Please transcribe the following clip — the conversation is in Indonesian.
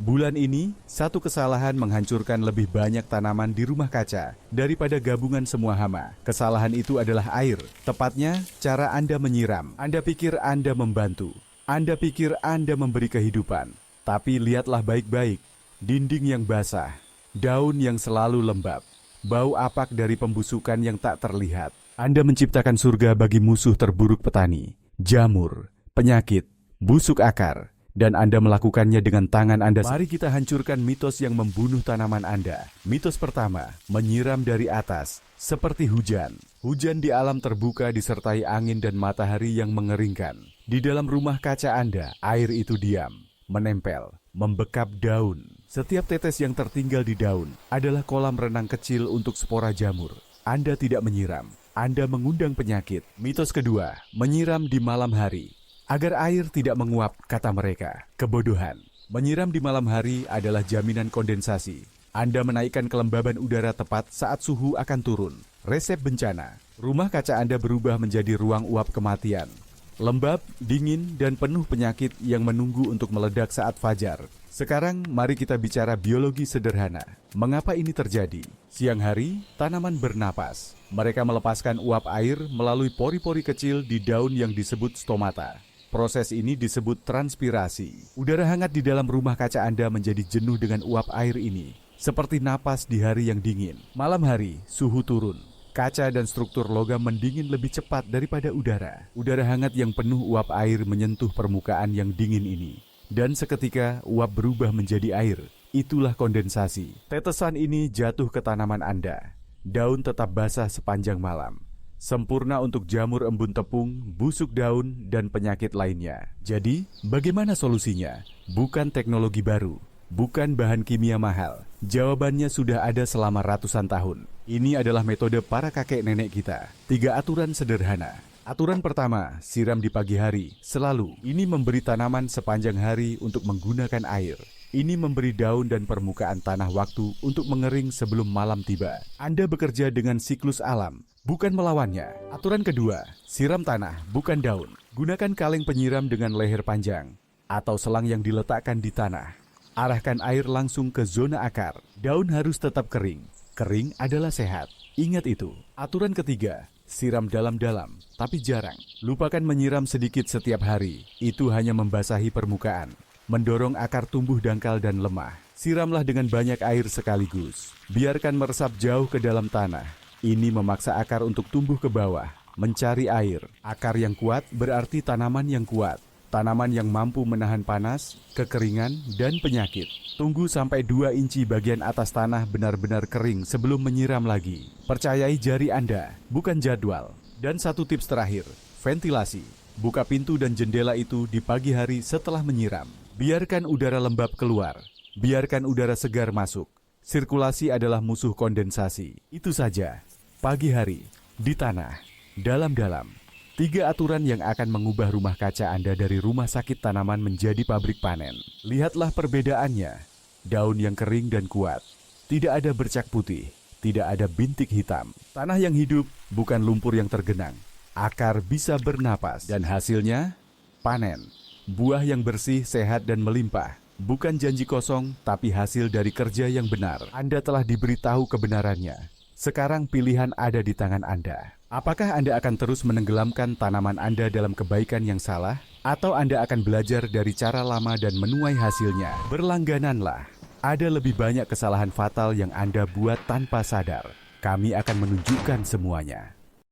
Bulan ini, satu kesalahan menghancurkan lebih banyak tanaman di rumah kaca daripada gabungan semua hama. Kesalahan itu adalah air, tepatnya cara Anda menyiram. Anda pikir Anda membantu, Anda pikir Anda memberi kehidupan, tapi lihatlah baik-baik, dinding yang basah, daun yang selalu lembab, bau apak dari pembusukan yang tak terlihat. Anda menciptakan surga bagi musuh terburuk petani, jamur, penyakit, busuk akar, dan Anda melakukannya dengan tangan Anda. Mari kita hancurkan mitos yang membunuh tanaman Anda. Mitos pertama, menyiram dari atas, seperti hujan. Hujan di alam terbuka disertai angin dan matahari yang mengeringkan. Di dalam rumah kaca Anda, air itu diam, menempel, membekap daun. Setiap tetes yang tertinggal di daun adalah kolam renang kecil untuk spora jamur. Anda tidak menyiram, Anda mengundang penyakit. Mitos kedua, menyiram di malam hari. Agar air tidak menguap, kata mereka. Kebodohan. Menyiram di malam hari adalah jaminan kondensasi. Anda menaikkan kelembaban udara tepat saat suhu akan turun. Resep bencana. Rumah kaca Anda berubah menjadi ruang uap kematian. Lembab, dingin, dan penuh penyakit yang menunggu untuk meledak saat fajar. Sekarang, mari kita bicara biologi sederhana. Mengapa ini terjadi? Siang hari, tanaman bernapas. Mereka melepaskan uap air melalui pori-pori kecil di daun yang disebut stomata. Proses ini disebut transpirasi. Udara hangat di dalam rumah kaca Anda menjadi jenuh dengan uap air ini, seperti napas di hari yang dingin. Malam hari, suhu turun. Kaca dan struktur logam mendingin lebih cepat daripada udara. Udara hangat yang penuh uap air menyentuh permukaan yang dingin ini. Dan seketika uap berubah menjadi air. Itulah kondensasi. Tetesan ini jatuh ke tanaman Anda. Daun tetap basah sepanjang malam. Sempurna untuk jamur embun tepung, busuk daun, dan penyakit lainnya. Jadi, bagaimana solusinya? Bukan teknologi baru. Bukan bahan kimia mahal. Jawabannya sudah ada selama ratusan tahun. Ini adalah metode para kakek nenek kita. 3 aturan sederhana. Aturan pertama, siram di pagi hari, selalu. Ini memberi tanaman sepanjang hari untuk menggunakan air. Ini memberi daun dan permukaan tanah waktu untuk mengering sebelum malam tiba. Anda bekerja dengan siklus alam, bukan melawannya. Aturan kedua, siram tanah, bukan daun. Gunakan kaleng penyiram dengan leher panjang, atau selang yang diletakkan di tanah. Arahkan air langsung ke zona akar. Daun harus tetap kering. Kering adalah sehat. Ingat itu. Aturan ketiga, siram dalam-dalam, tapi jarang. Lupakan menyiram sedikit setiap hari. Itu hanya membasahi permukaan, mendorong akar tumbuh dangkal dan lemah. Siramlah dengan banyak air sekaligus. Biarkan meresap jauh ke dalam tanah. Ini memaksa akar untuk tumbuh ke bawah, mencari air. Akar yang kuat berarti tanaman yang kuat. Tanaman yang mampu menahan panas, kekeringan, dan penyakit. Tunggu sampai 2 inci bagian atas tanah benar-benar kering sebelum menyiram lagi. Percayai jari Anda, bukan jadwal. Dan satu tips terakhir, ventilasi. Buka pintu dan jendela itu di pagi hari setelah menyiram. Biarkan udara lembab keluar. Biarkan udara segar masuk. Sirkulasi adalah musuh kondensasi. Itu saja. Pagi hari, di tanah, dalam-dalam. 3 aturan yang akan mengubah rumah kaca Anda dari rumah sakit tanaman menjadi pabrik panen. Lihatlah perbedaannya. Daun yang kering dan kuat. Tidak ada bercak putih. Tidak ada bintik hitam. Tanah yang hidup, bukan lumpur yang tergenang. Akar bisa bernapas. Dan hasilnya, panen. Buah yang bersih, sehat, dan melimpah. Bukan janji kosong, tapi hasil dari kerja yang benar. Anda telah diberitahu kebenarannya. Sekarang pilihan ada di tangan Anda. Apakah Anda akan terus menenggelamkan tanaman Anda dalam kebaikan yang salah? Atau Anda akan belajar dari cara lama dan menuai hasilnya? Berlanggananlah. Ada lebih banyak kesalahan fatal yang Anda buat tanpa sadar. Kami akan menunjukkan semuanya.